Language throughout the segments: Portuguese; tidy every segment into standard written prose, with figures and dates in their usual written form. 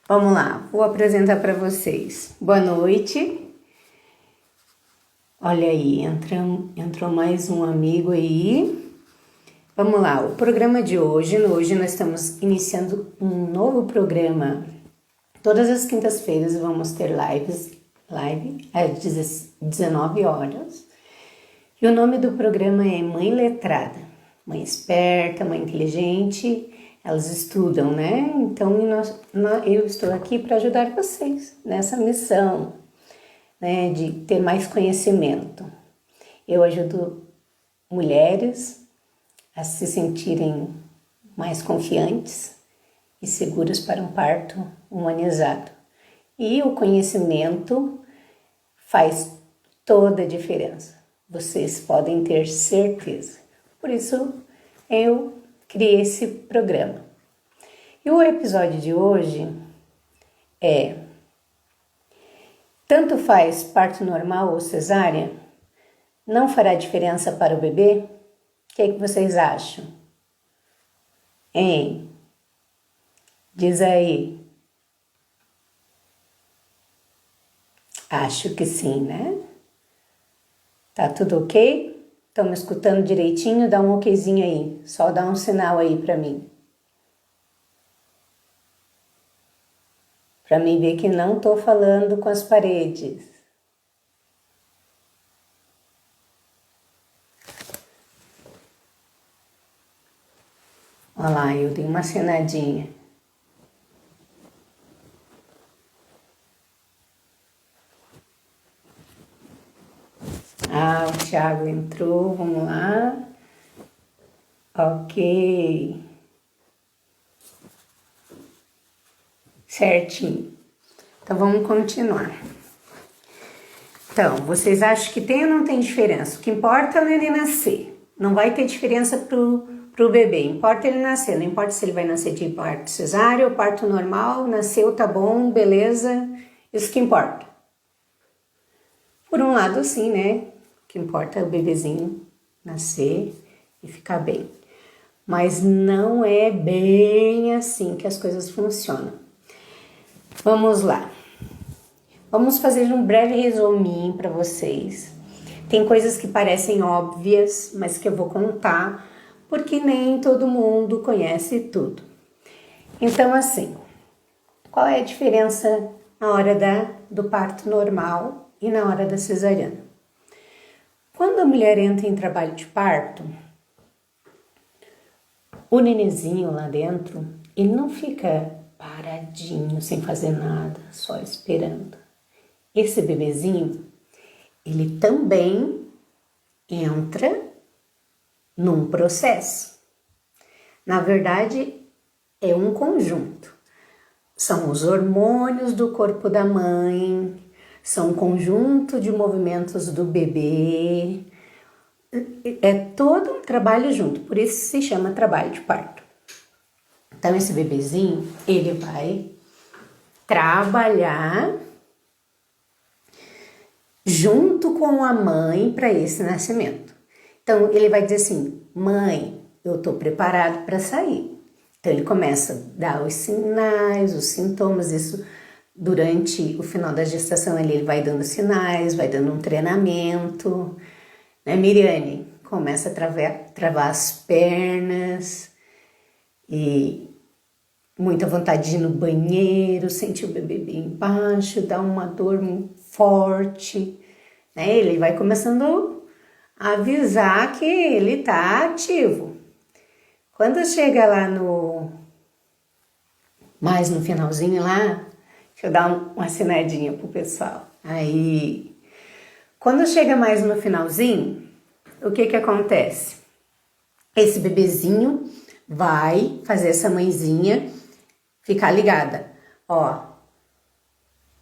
Vamos lá, vou apresentar para vocês. Boa noite. Olha aí, entrou mais um amigo aí. Vamos lá, o programa de hoje nós estamos iniciando um novo programa. Todas as quintas-feiras vamos ter live às 19 horas. E o nome do programa é Mãe Letrada. Mãe esperta, mãe inteligente, elas estudam, né? Então eu estou aqui para ajudar vocês nessa missão, né, de ter mais conhecimento. Eu ajudo mulheres a se sentirem mais confiantes e seguras para um parto humanizado. E o conhecimento faz toda a diferença. Vocês podem ter certeza. Por isso eu criei esse programa. E o episódio de hoje é: tanto faz parto normal ou cesárea? Não fará diferença para o bebê? O que vocês acham? Hein? Diz aí. Acho que sim, né? Tá tudo ok? Estão me escutando direitinho? Dá um okzinho aí. Só dá um sinal aí pra mim. Pra mim ver que não tô falando com as paredes. Olha lá, eu dei uma acenadinha. Ah, o Thiago entrou, vamos lá. Ok. Certinho. Então vamos continuar. Então, vocês acham que tem ou não tem diferença? O que importa é o neném nascer. Não vai ter diferença pro bebê. Importa ele nascer. Não importa se ele vai nascer de parto cesárea ou parto normal. Nasceu, tá bom, beleza. Isso que importa. Por um lado, sim, né? O que importa é o bebezinho nascer e ficar bem. Mas não é bem assim que as coisas funcionam. Vamos lá. Vamos fazer um breve resuminho para vocês. Tem coisas que parecem óbvias, mas que eu vou contar, porque nem todo mundo conhece tudo. Então, assim, qual é a diferença na hora do parto normal e na hora da cesariana? Quando a mulher entra em trabalho de parto, o nenenzinho lá dentro, ele não fica paradinho, sem fazer nada, só esperando. Esse bebezinho, ele também entra num processo. Na verdade, é um conjunto. São os hormônios do corpo da mãe, são um conjunto de movimentos do bebê. É todo um trabalho junto, por isso se chama trabalho de parto. Então, esse bebezinho, ele vai trabalhar junto com a mãe para esse nascimento. Então, ele vai dizer assim: mãe, eu estou preparado para sair. Então, ele começa a dar os sinais, os sintomas, isso durante o final da gestação, ele vai dando sinais, vai dando um treinamento, né, Miriane? Começa a travar as pernas e muita vontade de ir no banheiro, sentir o bebê bem embaixo, dá uma dor muito forte, né? Ele vai começando a avisar que ele tá ativo. Quando chega lá mais no finalzinho lá, deixa eu dar uma assinadinha pro pessoal. Aí, quando chega mais no finalzinho, o que acontece? Esse bebezinho vai fazer essa mãezinha ficar ligada. Ó,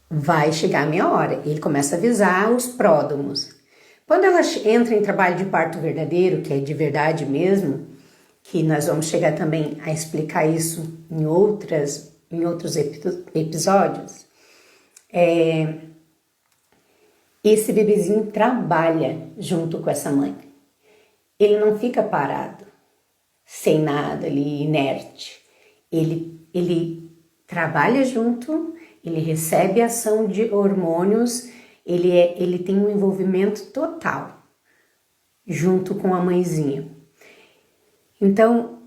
vai chegar a minha hora. Ele começa a avisar os pródomos. Quando ela entra em trabalho de parto verdadeiro, que é de verdade mesmo, que nós vamos chegar também a explicar isso em outros episódios, esse bebezinho trabalha junto com essa mãe. Ele não fica parado, sem nada ali, inerte. Ele trabalha junto, ele recebe ação de hormônios, ele tem um envolvimento total junto com a mãezinha. Então,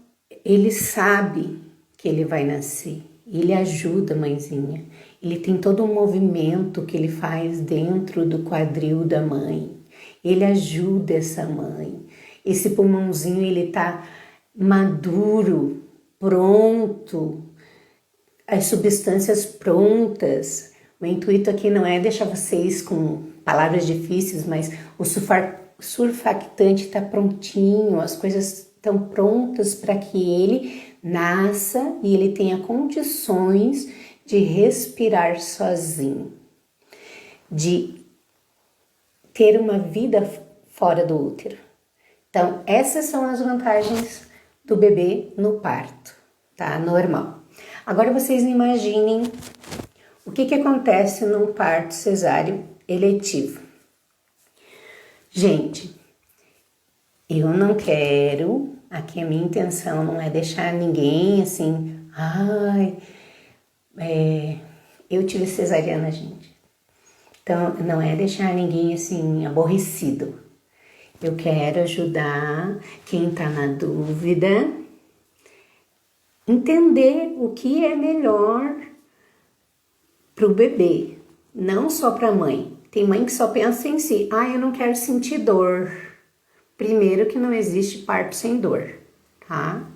ele sabe que ele vai nascer, ele ajuda a mãezinha, ele tem todo um movimento que ele faz dentro do quadril da mãe, ele ajuda essa mãe, esse pulmãozinho ele tá maduro, pronto, as substâncias prontas. O intuito aqui não é deixar vocês com palavras difíceis, mas o surfactante está prontinho, as coisas estão prontas para que ele nasça e ele tenha condições de respirar sozinho, de ter uma vida fora do útero. Então, essas são as vantagens do bebê no parto, tá? Normal. Agora vocês imaginem o que acontece num parto cesáreo eletivo. Gente, eu não quero, aqui a minha intenção não é deixar ninguém assim, eu tive cesariana, gente. Então, não é deixar ninguém assim aborrecido. Eu quero ajudar quem tá na dúvida, entender o que é melhor pro bebê, não só pra mãe. Tem mãe que só pensa em si, eu não quero sentir dor. Primeiro que não existe parto sem dor, tá?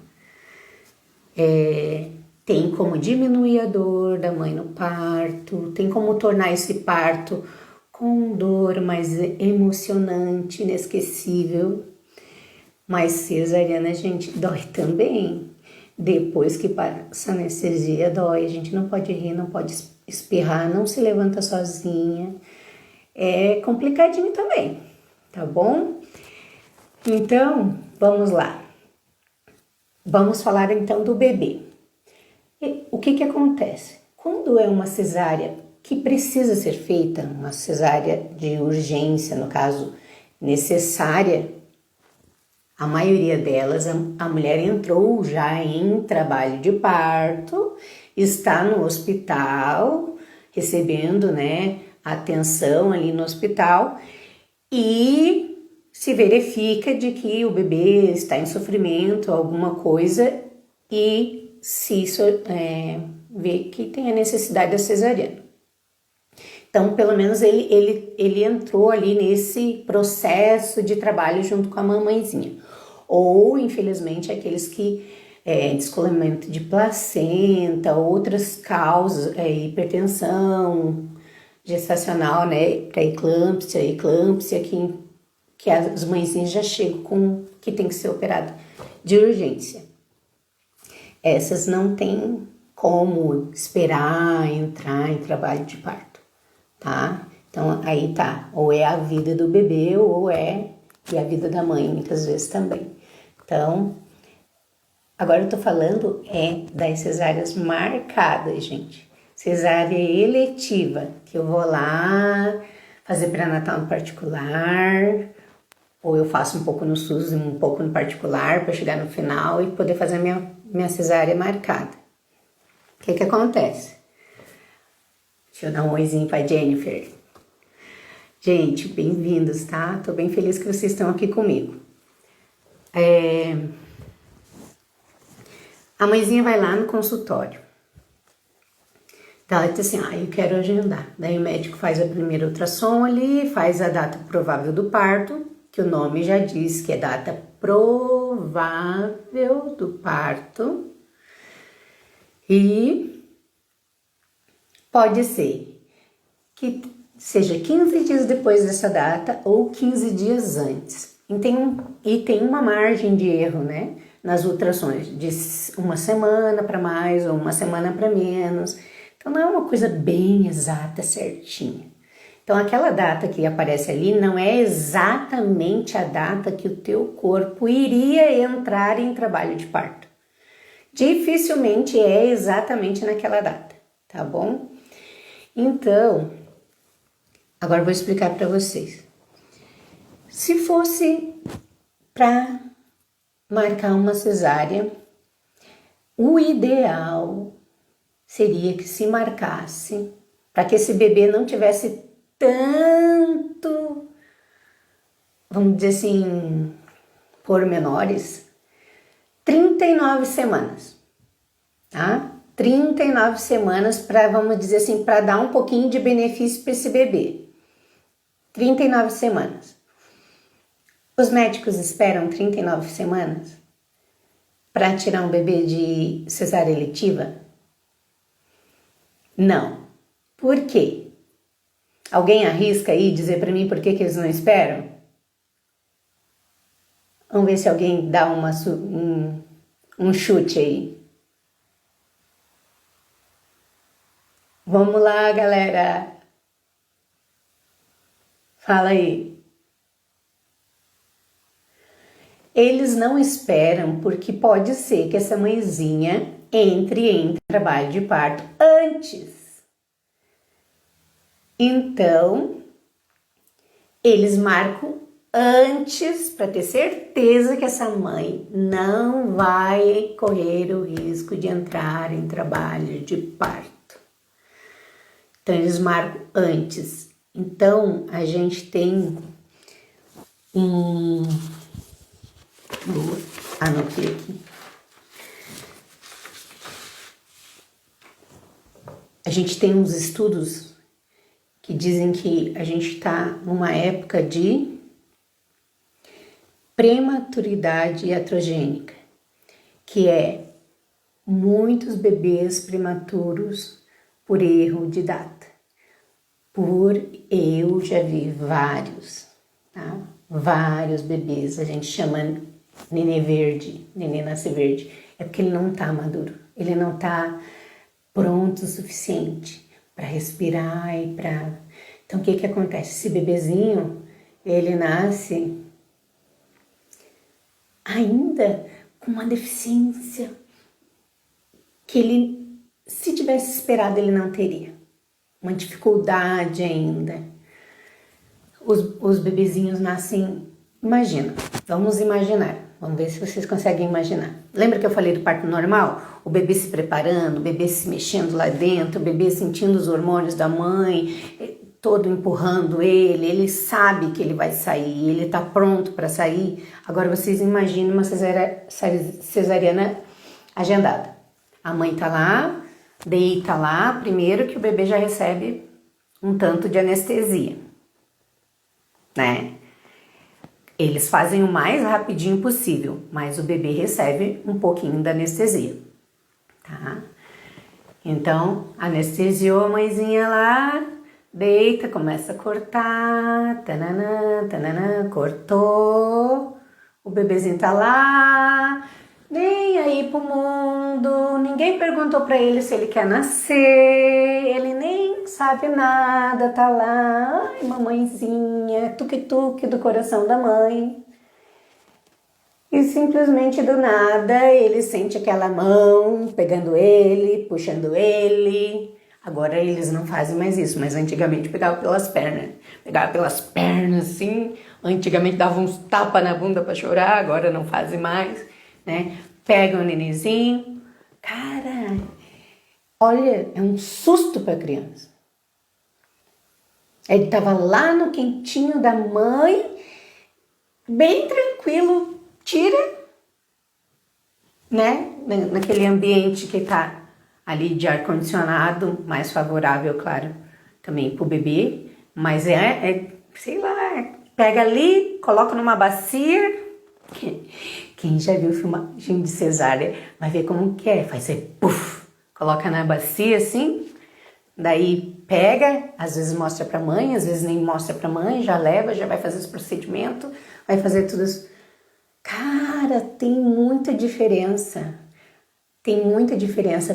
Tem como diminuir a dor da mãe no parto, tem como tornar esse parto com dor mais emocionante, inesquecível. Mas cesariana, gente, dói também. Depois que passa a anestesia, dói. A gente não pode rir, não pode espirrar, não se levanta sozinha. É complicadinho também, tá bom? Então, vamos lá. Vamos falar então do bebê. E o que acontece? Quando é uma cesárea que precisa ser feita, uma cesárea de urgência, no caso, necessária, a maioria delas, a mulher entrou já em trabalho de parto, está no hospital, recebendo, atenção ali no hospital e se verifica de que o bebê está em sofrimento, alguma coisa, e se vê que tem a necessidade da cesariana. Então, pelo menos ele entrou ali nesse processo de trabalho junto com a mamãezinha. Ou, infelizmente, aqueles que descolamento de placenta, outras causas, hipertensão gestacional, eclâmpsia, que as mãezinhas já chegam com que tem que ser operado de urgência. Essas não tem como esperar entrar em trabalho de parto, tá? Então, aí tá, ou é a vida do bebê ou é a vida da mãe, muitas vezes também. Então, agora eu tô falando das cesáreas marcadas, gente. Cesárea eletiva, que eu vou lá fazer pré-natal no particular, ou eu faço um pouco no SUS e um pouco no particular para chegar no final e poder fazer minha cesárea marcada. O que acontece? Deixa eu dar um oizinho pra Jennifer. Gente, bem-vindos, tá? Tô bem feliz que vocês estão aqui comigo. A mãezinha vai lá no consultório. Ela diz assim, eu quero agendar. Daí o médico faz a primeira ultrassom ali, faz a data provável do parto, que o nome já diz que é data provável do parto. E pode ser que seja 15 dias depois dessa data ou 15 dias antes. E tem uma margem de erro, nas ultrassons, de uma semana para mais ou uma semana para menos. Então, não é uma coisa bem exata, certinha. Então, aquela data que aparece ali não é exatamente a data que o teu corpo iria entrar em trabalho de parto. Dificilmente é exatamente naquela data, tá bom? Então, agora eu vou explicar para vocês. Se fosse para marcar uma cesárea, o ideal seria que se marcasse, para que esse bebê não tivesse tanto, vamos dizer assim, pormenores, 39 semanas, tá? 39 semanas para, vamos dizer assim, para dar um pouquinho de benefício para esse bebê. 39 semanas. Os médicos esperam 39 semanas para tirar um bebê de cesárea eletiva? Não. Por quê? Alguém arrisca aí dizer para mim por que eles não esperam? Vamos ver se alguém dá um chute aí. Vamos lá, galera. Fala aí. Eles não esperam porque pode ser que essa mãezinha entre em trabalho de parto antes. Então, eles marcam antes para ter certeza que essa mãe não vai correr o risco de entrar em trabalho de parto. Então, eles marcam antes. Então, a gente tem anotei aqui. A gente tem uns estudos que dizem que a gente está numa época de prematuridade iatrogênica, que é muitos bebês prematuros por erro de data. Eu já vi vários, tá? Vários bebês, a gente chama nenê verde, nenê nasce verde, é porque ele não tá maduro, ele não tá pronto o suficiente para respirar e para... Então, o que acontece? Esse bebezinho, ele nasce ainda com uma deficiência que ele, se tivesse esperado, ele não teria. Uma dificuldade ainda. Os bebezinhos nascem... Imagina, vamos imaginar. Vamos ver se vocês conseguem imaginar. Lembra que eu falei do parto normal? O bebê se preparando, o bebê se mexendo lá dentro, o bebê sentindo os hormônios da mãe, todo empurrando ele sabe que ele vai sair, ele tá pronto para sair. Agora vocês imaginem uma cesariana agendada. A mãe tá lá, deita lá, primeiro que o bebê já recebe um tanto de anestesia, né? Eles fazem o mais rapidinho possível, mas o bebê recebe um pouquinho da anestesia, tá? Então, anestesiou a mãezinha lá, deita, começa a cortar, tananã, tananã, cortou, o bebezinho tá lá, nem aí pro mundo, ninguém perguntou pra ele se ele quer nascer, ele nem sabe nada, tá lá, ai mamãezinha, tuque-tuque do coração da mãe. E simplesmente do nada ele sente aquela mão pegando ele, puxando ele. Agora eles não fazem mais isso, mas antigamente pegava pelas pernas. Pegava pelas pernas assim, antigamente dava uns tapas na bunda pra chorar, agora não fazem mais, né? Pega o nenenzinho, cara, olha, é um susto pra criança. Ele tava lá no quentinho da mãe, bem tranquilo, tira, né, naquele ambiente que tá ali de ar-condicionado, mais favorável, claro, também pro bebê, mas sei lá, pega ali, coloca numa bacia. Quem já viu filmagem de cesárea vai ver como que é, faz ser puff, coloca na bacia assim, daí pega, às vezes mostra pra mãe, às vezes nem mostra pra mãe, já leva, já vai fazer esse procedimento, vai fazer tudo isso. Cara, tem muita diferença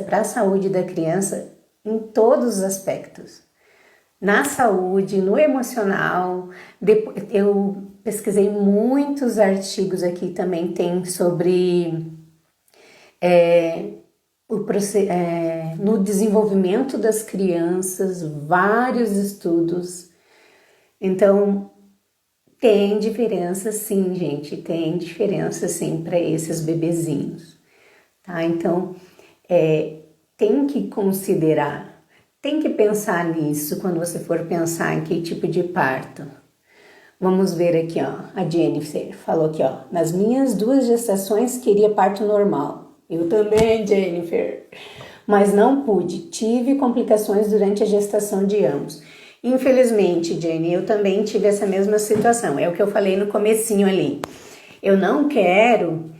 para a saúde da criança em todos os aspectos. Na saúde, no emocional, eu pesquisei muitos artigos aqui também, tem sobre no desenvolvimento das crianças, vários estudos. Então, tem diferença sim, gente, tem diferença sim para esses bebezinhos, tá? Então, tem que considerar, tem que pensar nisso quando você for pensar em que tipo de parto. Vamos ver aqui, ó, a Jennifer falou aqui, ó, nas minhas 2 gestações queria parto normal. Eu também, Jennifer, mas não pude, tive complicações durante a gestação de ambos. Infelizmente, Jenny, eu também tive essa mesma situação, é o que eu falei no comecinho ali. Eu não quero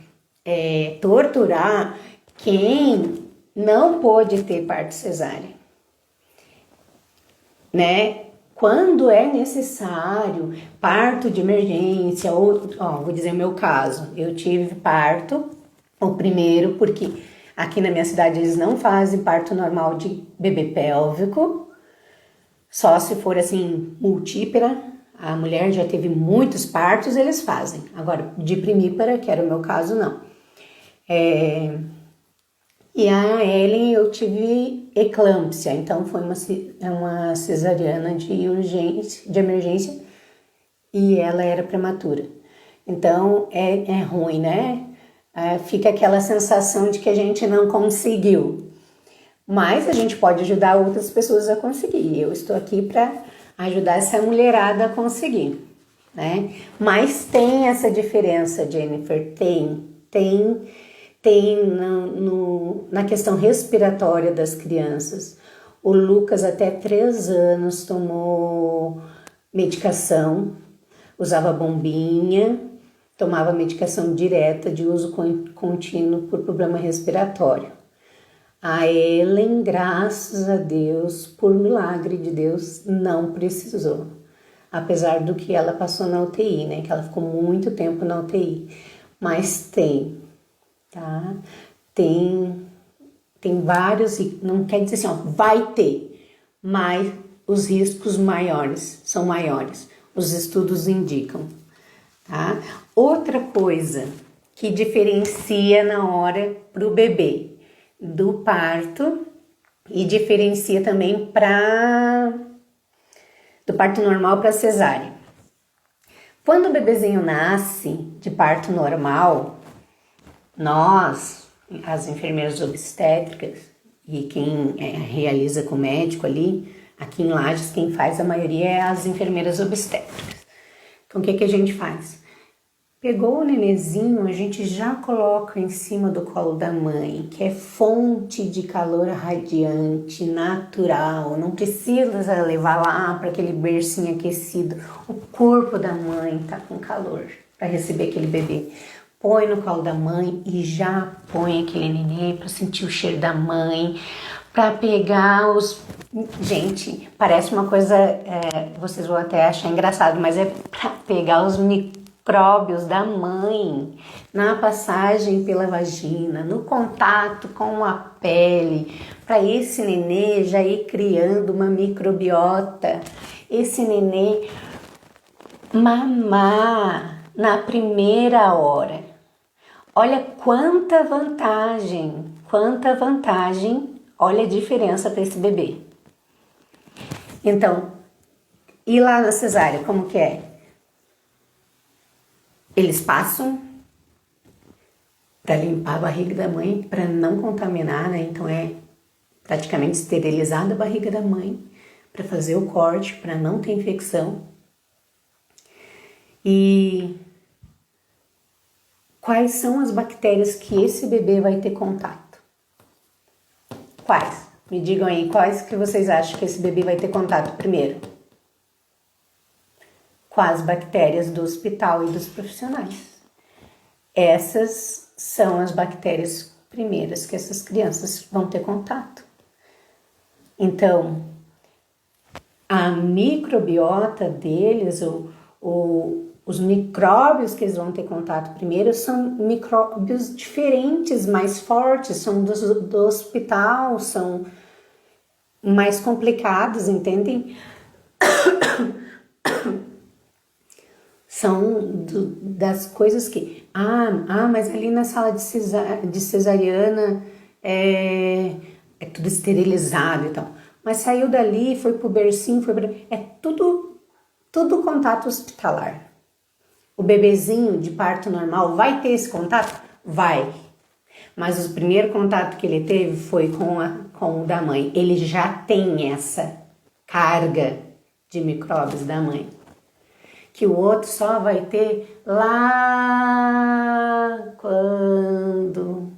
torturar quem não pôde ter parto cesárea, né? Quando é necessário, parto de emergência, ou, ó, vou dizer o meu caso, eu tive parto, o primeiro, porque aqui na minha cidade eles não fazem parto normal de bebê pélvico, só se for assim, multípera, a mulher já teve muitos partos, eles fazem. Agora, de primípara, que era o meu caso, não. E a Ellen eu tive eclâmpsia, então foi uma cesariana de urgência, de emergência, e ela era prematura. Então é ruim, né? Fica aquela sensação de que a gente não conseguiu. Mas a gente pode ajudar outras pessoas a conseguir. Eu estou aqui para ajudar essa mulherada a conseguir, né? Mas tem essa diferença, Jennifer, tem na questão respiratória das crianças. O Lucas até 3 anos tomou medicação, usava bombinha, tomava medicação direta de uso contínuo por problema respiratório. A Ellen, graças a Deus, por milagre de Deus, não precisou. Apesar do que ela passou na UTI, né? Que ela ficou muito tempo na UTI. Mas tá? Tem vários, não quer dizer assim, ó, vai ter, mas os riscos são maiores. Os estudos indicam, tá? Outra coisa que diferencia na hora pro bebê do parto e diferencia também do parto normal para cesárea. Quando o bebezinho nasce de parto normal, nós, as enfermeiras obstétricas e quem realiza com o médico ali, aqui em Lages, quem faz a maioria é as enfermeiras obstétricas. Então, o que a gente faz? Pegou o nenenzinho, a gente já coloca em cima do colo da mãe, que é fonte de calor radiante, natural. Não precisa levar lá para aquele bercinho aquecido. O corpo da mãe tá com calor para receber aquele bebê. Põe no colo da mãe e já põe aquele neném para sentir o cheiro da mãe, para pegar os... Gente, parece uma coisa, vocês vão até achar engraçado, mas é para pegar os micróbios da mãe na passagem pela vagina, no contato com a pele, para esse nenê já ir criando uma microbiota, esse nenê mamar na primeira hora. Olha quanta vantagem, olha a diferença para esse bebê. Então, e lá na cesárea, como que é? Eles passam para limpar a barriga da mãe, para não contaminar, né? Então é praticamente esterilizada a barriga da mãe, para fazer o corte, para não ter infecção. E quais são as bactérias que esse bebê vai ter contato? Quais? Me digam aí, quais que vocês acham que esse bebê vai ter contato primeiro? Com as bactérias do hospital e dos profissionais. Essas são as bactérias primeiras que essas crianças vão ter contato. Então, a microbiota deles, os micróbios que eles vão ter contato primeiro são micróbios diferentes, mais fortes, são do hospital, são mais complicados, entendem? São das coisas que... mas ali na sala de cesariana é tudo esterilizado e tal. Mas saiu dali, foi pro bercinho, é tudo contato hospitalar. O bebezinho de parto normal vai ter esse contato? Vai. Mas o primeiro contato que ele teve foi com o da mãe. Ele já tem essa carga de micróbios da mãe, que o outro só vai ter lá quando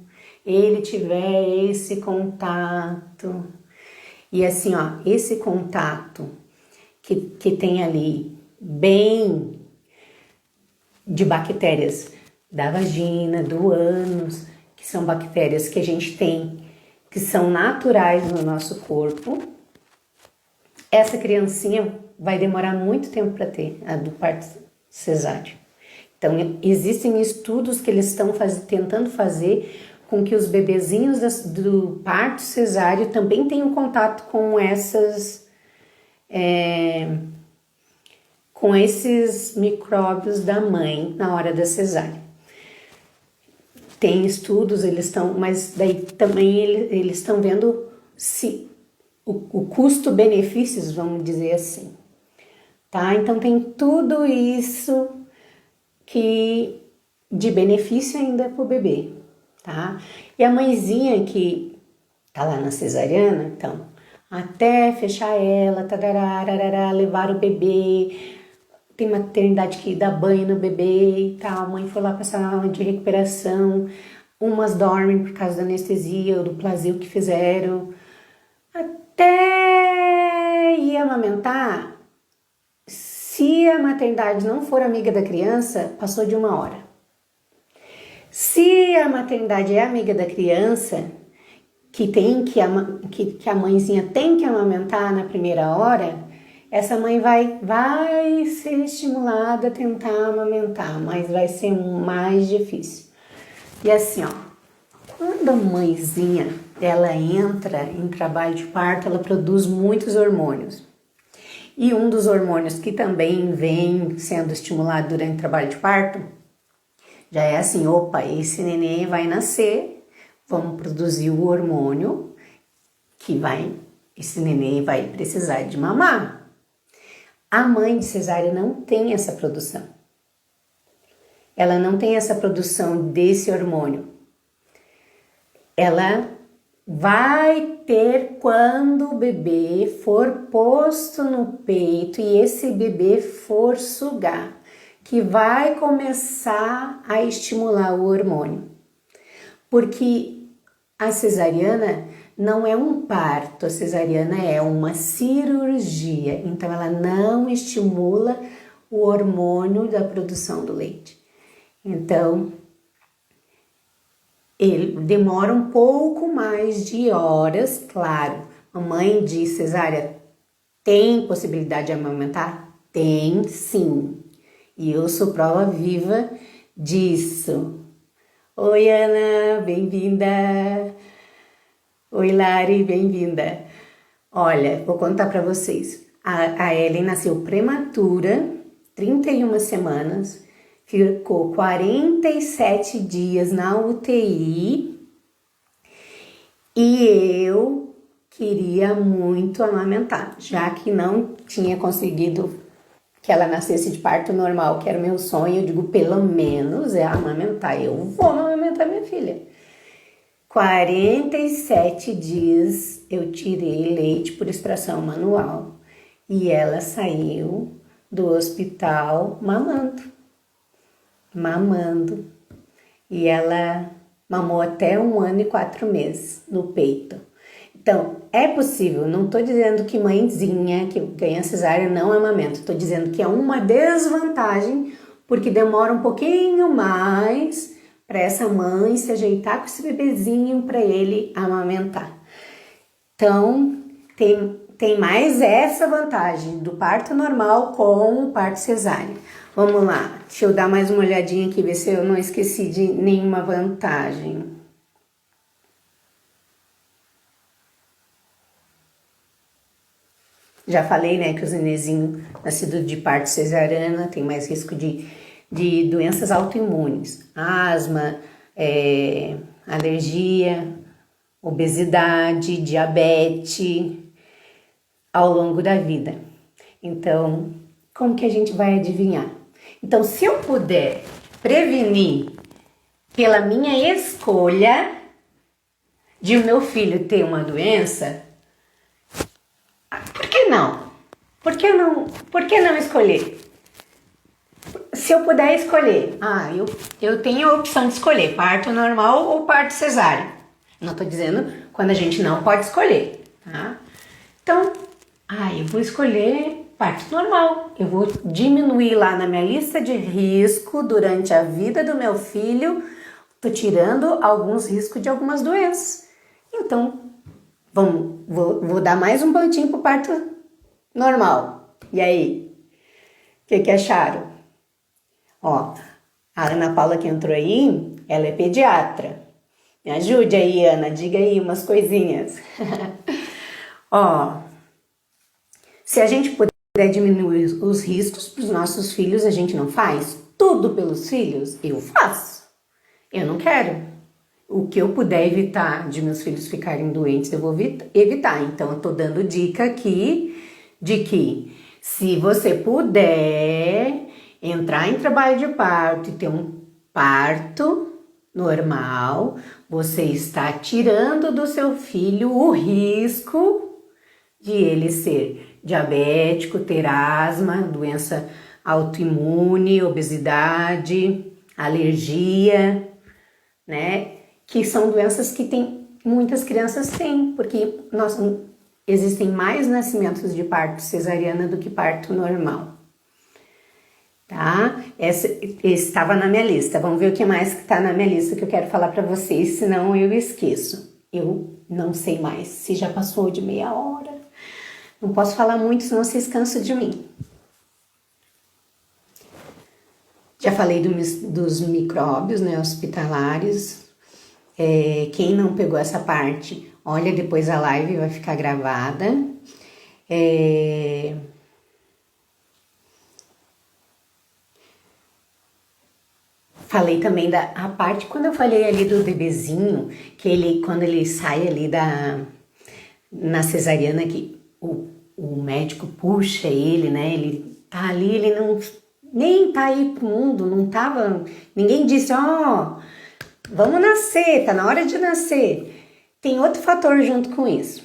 ele tiver esse contato. E assim, ó, esse contato que tem ali bem de bactérias da vagina, do ânus, que são bactérias que a gente tem, que são naturais no nosso corpo, essa criancinha vai demorar muito tempo para ter a do parto cesáreo. Então, existem estudos que eles estão tentando fazer com que os bebezinhos do parto cesáreo também tenham contato com com esses micróbios da mãe na hora da cesárea. Tem estudos, mas daí também eles estão vendo se o custo-benefícios, vamos dizer assim, tá? Então tem tudo isso que de benefício ainda para o bebê, tá? E a mãezinha que tá lá na cesariana, então, até fechar ela, tarará, levar o bebê, tem maternidade que dá banho no bebê e tal, a mãe foi lá passar uma aula de recuperação, umas dormem por causa da anestesia ou do plasio que fizeram, até ir amamentar. Se a maternidade não for amiga da criança, passou de 1 hora. Se a maternidade é amiga da criança, que a mãezinha tem que amamentar na primeira hora, essa mãe vai ser estimulada a tentar amamentar, mas vai ser mais difícil. E assim, ó, quando a mãezinha ela entra em trabalho de parto, ela produz muitos hormônios. E um dos hormônios que também vem sendo estimulado durante o trabalho de parto, já é assim, opa, esse neném vai nascer, vamos produzir o hormônio esse neném vai precisar de mamar. A mãe de cesárea não tem essa produção. Ela não tem essa produção desse hormônio. Ela vai ter quando o bebê for posto no peito e esse bebê for sugar, que vai começar a estimular o hormônio. Porque a cesariana não é um parto, a cesariana é uma cirurgia, então ela não estimula o hormônio da produção do leite. Então, ele demora um pouco mais de horas, claro. A mãe de cesárea tem possibilidade de amamentar? Tem, sim. E eu sou prova viva disso. Oi, Ana, bem-vinda. Oi, Lari, bem-vinda. Olha, vou contar para vocês. A Ellen nasceu prematura, 31 semanas, ficou 47 dias na UTI e eu queria muito amamentar, já que não tinha conseguido que ela nascesse de parto normal, que era o meu sonho. Eu digo, pelo menos é amamentar. Eu vou amamentar minha filha. 47 dias eu tirei leite por extração manual e ela saiu do hospital mamando. E ela mamou até 1 ano e 4 meses no peito. Então, é possível, não estou dizendo que mãezinha que ganha cesárea não amamenta, estou dizendo que é uma desvantagem, porque demora um pouquinho mais para essa mãe se ajeitar com esse bebezinho para ele amamentar. Então, tem mais essa vantagem do parto normal com o parto cesáreo. Vamos lá, deixa eu dar mais uma olhadinha aqui, ver se eu não esqueci de nenhuma vantagem. Já falei, né, que os nenenzinhos nascidos de parto cesariana tem mais risco de doenças autoimunes, asma, alergia, obesidade, diabetes ao longo da vida. Então, como que a gente vai adivinhar? Então, se eu puder prevenir pela minha escolha, de o meu filho ter uma doença, por que não? Por que não escolher? Se eu puder escolher, eu tenho a opção de escolher parto normal ou parto cesáreo. Não tô dizendo quando a gente não pode escolher, tá? Então, eu vou escolher parto normal. Eu vou diminuir lá na minha lista de risco durante a vida do meu filho. Tô tirando alguns riscos de algumas doenças. Então, vou dar mais um pontinho pro parto normal. E aí? O que acharam? Ó, a Ana Paula que entrou aí, ela é pediatra. Me ajude aí, Ana, diga aí umas coisinhas. Ó, se a gente puder diminuir os riscos para os nossos filhos, a gente não faz? Tudo pelos filhos? Eu faço. Eu não quero. O que eu puder evitar de meus filhos ficarem doentes, eu vou evitar. Então, eu tô dando dica aqui de que se você puder entrar em trabalho de parto e ter um parto normal, você está tirando do seu filho o risco de ele ser diabético, ter asma, doença autoimune, obesidade, alergia, né? Que são doenças que muitas crianças têm, porque existem mais nascimentos de parto cesariana do que parto normal. Tá? Esse estava na minha lista. Vamos ver o que mais que está na minha lista que eu quero falar para vocês, senão eu esqueço. Eu não sei mais se já passou de meia hora. Não posso falar muito, senão vocês cansam de mim. Já falei dos micróbios, né, hospitalares. Quem não pegou essa parte, olha depois a live, vai ficar gravada. Falei também a parte, quando eu falei ali do bebezinho, que quando ele sai ali na cesariana, que o médico puxa ele, né? Ele tá ali, ele nem tá aí pro mundo, não tava. Ninguém disse, vamos nascer, tá na hora de nascer. Tem outro fator junto com isso.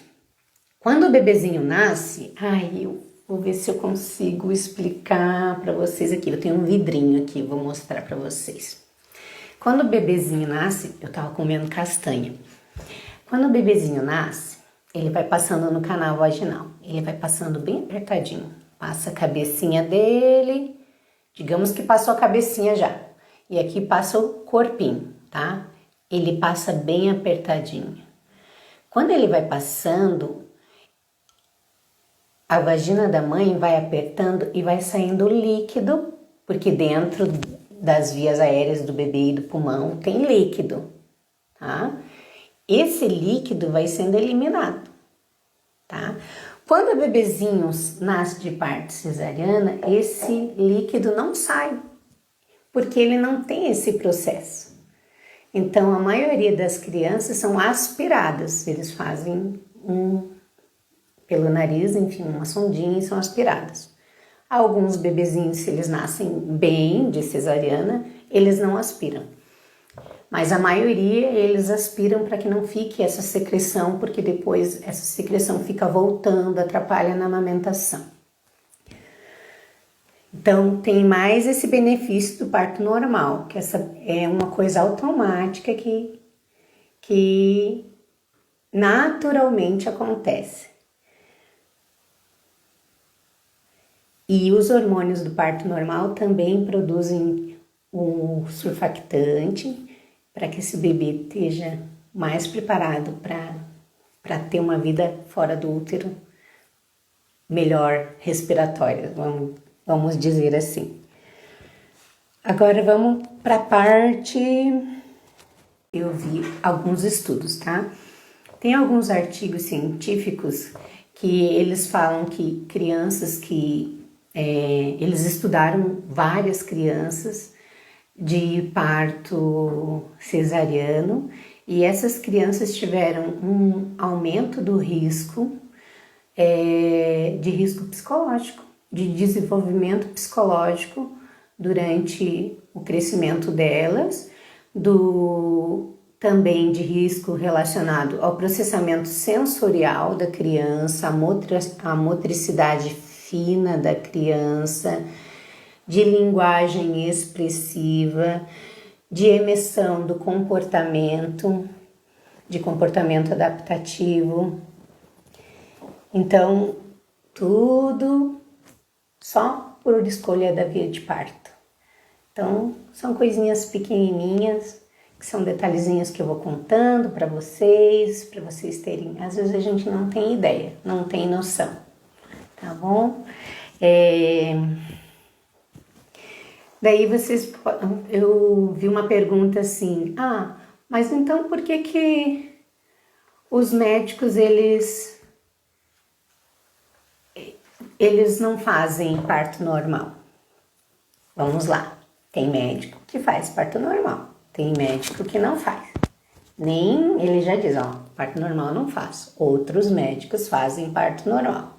Quando o bebezinho nasce, eu vou ver se eu consigo explicar para vocês aqui. Eu tenho um vidrinho aqui, vou mostrar para vocês. Quando o bebezinho nasce, eu tava comendo castanha. Quando o bebezinho nasce, ele vai passando no canal vaginal. Ele vai passando bem apertadinho. Passa a cabecinha dele, digamos que passou a cabecinha já. E aqui passa o corpinho, tá? Ele passa bem apertadinho. Quando ele vai passando, a vagina da mãe vai apertando e vai saindo líquido, porque dentro das vias aéreas do bebê e do pulmão tem líquido, tá? Esse líquido vai sendo eliminado, tá? Quando o bebezinho nasce de parto cesariana, esse líquido não sai, porque ele não tem esse processo. Então, a maioria das crianças são aspiradas, eles fazem pelo nariz, enfim, uma sondinha e são aspiradas. Alguns bebezinhos, se eles nascem bem de cesariana, eles não aspiram. Mas a maioria, eles aspiram para que não fique essa secreção, porque depois essa secreção fica voltando, atrapalha na amamentação. Então, tem mais esse benefício do parto normal, que essa é uma coisa automática que naturalmente acontece. E os hormônios do parto normal também produzem o surfactante para que esse bebê esteja mais preparado para ter uma vida fora do útero melhor respiratória, vamos dizer assim. Agora vamos para a parte... Eu vi alguns estudos, tá? Tem alguns artigos científicos que eles falam que crianças que... eles estudaram várias crianças de parto cesariano e essas crianças tiveram um aumento do risco, de risco psicológico, de desenvolvimento psicológico durante o crescimento delas, também de risco relacionado ao processamento sensorial da criança, a motricidade fina da criança, de linguagem expressiva, de emissão do comportamento, de comportamento adaptativo. Então, tudo só por escolha da via de parto. Então, são coisinhas pequenininhas, que são detalhezinhos que eu vou contando para vocês terem. Às vezes a gente não tem ideia, não tem noção, tá bom? Daí eu vi uma pergunta assim, mas então por que os médicos eles não fazem parto normal? Vamos lá, tem médico que faz parto normal, tem médico que não faz. Nem ele já diz, parto normal eu não faço. Outros médicos fazem parto normal.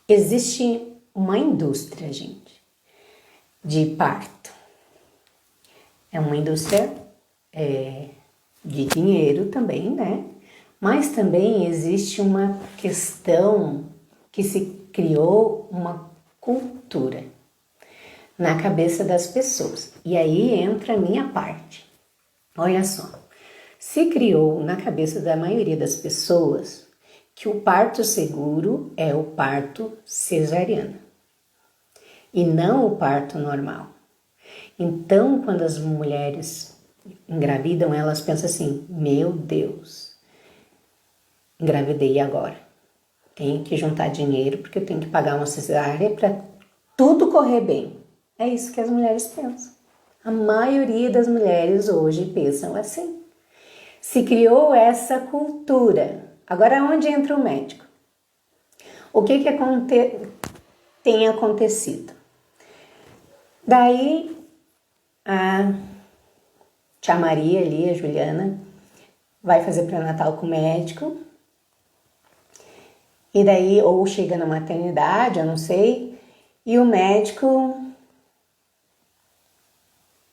Existe uma indústria, gente, de parto. É uma indústria de dinheiro também, né? Mas também existe uma questão que se criou uma cultura na cabeça das pessoas. E aí entra a minha parte. Olha só, se criou na cabeça da maioria das pessoas que o parto seguro é o parto cesariano e não o parto normal. Então, quando as mulheres engravidam, elas pensam assim, meu Deus, engravidei agora. Tenho que juntar dinheiro porque eu tenho que pagar uma cesárea para tudo correr bem. É isso que as mulheres pensam. A maioria das mulheres hoje pensam assim. Se criou essa cultura. Agora, onde entra o médico? O que tem acontecido? Daí, a tia Maria ali, a Juliana, vai fazer pré-natal com o médico. E daí, ou chega na maternidade, eu não sei, e o médico...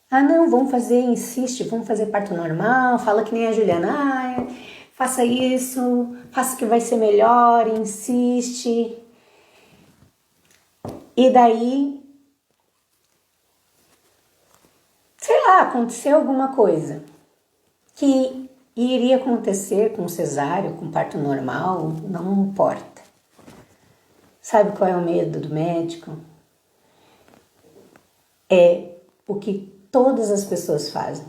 não, vamos fazer, insiste, vamos fazer parto normal, fala que nem a Juliana, faça isso, faça que vai ser melhor, insiste. E daí, sei lá, aconteceu alguma coisa que iria acontecer com cesáreo, com parto normal, não importa. Sabe qual é o medo do médico? É o que todas as pessoas fazem.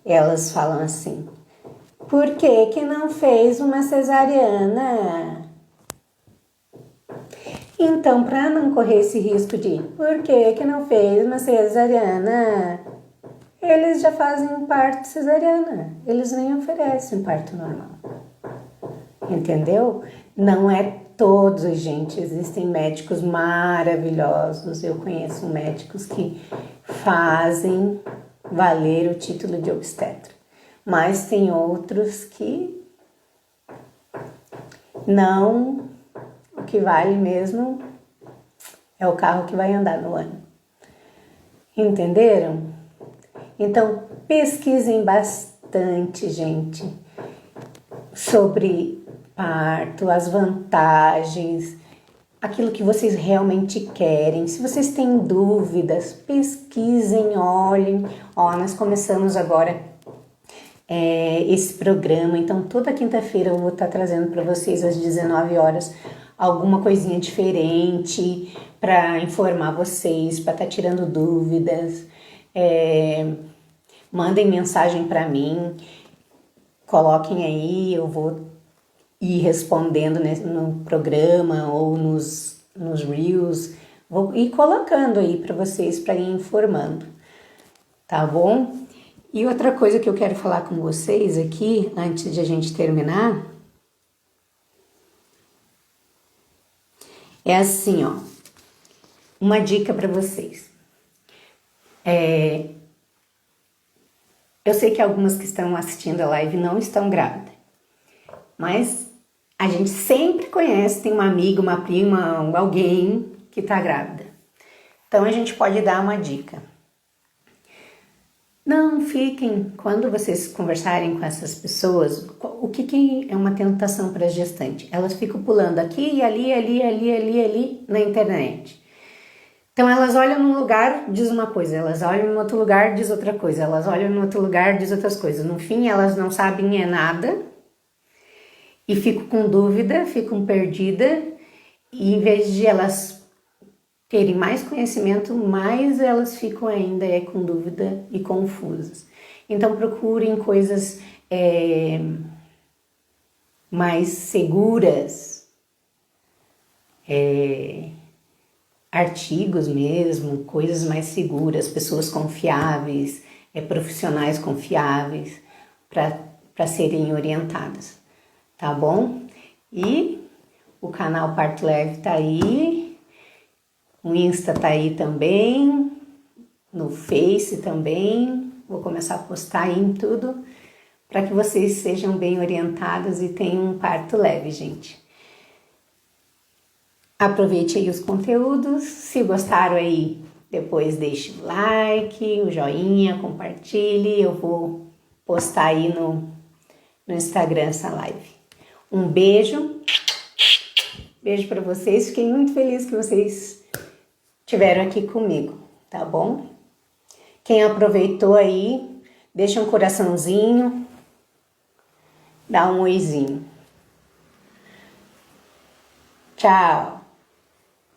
Elas falam assim, por que não fez uma cesariana? Então, para não correr esse risco de por que não fez uma cesariana, eles já fazem parto cesariana. Eles nem oferecem parto normal. Entendeu? Não é todos, gente. Existem médicos maravilhosos. Eu conheço médicos que fazem valer o título de obstetra. Mas tem outros que não. O que vale mesmo é o carro que vai andar no ano. Entenderam? Então, pesquisem bastante, gente, sobre parto, as vantagens, aquilo que vocês realmente querem. Se vocês têm dúvidas, pesquisem, olhem. Nós começamos agora esse programa, então toda quinta-feira eu vou estar trazendo para vocês às 19 horas alguma coisinha diferente para informar vocês, para estar tirando dúvidas. Mandem mensagem para mim, coloquem aí, eu vou ir respondendo no programa ou nos Reels, vou ir colocando aí para vocês, para ir informando, tá bom? E outra coisa que eu quero falar com vocês aqui, antes de a gente terminar, é assim, uma dica para vocês. Eu sei que algumas que estão assistindo a live não estão grávidas, mas a gente sempre conhece, tem uma amiga, uma prima, alguém que está grávida. Então a gente pode dar uma dica. Não fiquem, quando vocês conversarem com essas pessoas, o que é uma tentação para a gestante? Elas ficam pulando aqui, ali na internet. Então elas olham num lugar, diz uma coisa, elas olham em outro lugar, diz outra coisa, elas olham em outro lugar, diz outras coisas. No fim, elas não sabem nada e ficam com dúvida, ficam perdidas, e em vez de elas terem mais conhecimento, mais elas ficam ainda com dúvida e confusas. Então procurem coisas mais seguras, artigos mesmo, coisas mais seguras, pessoas confiáveis, profissionais confiáveis para serem orientadas, tá bom? E o canal Parto Leve tá aí, o Insta tá aí também, no Face também, vou começar a postar aí em tudo para que vocês sejam bem orientadas e tenham um parto leve, gente. Aproveite aí os conteúdos, se gostaram aí, depois deixe o like, o joinha, compartilhe, eu vou postar aí no Instagram essa live. Um beijo para vocês, fiquei muito feliz que vocês estiveram aqui comigo, tá bom? Quem aproveitou aí, deixa um coraçãozinho, dá um oizinho. Tchau!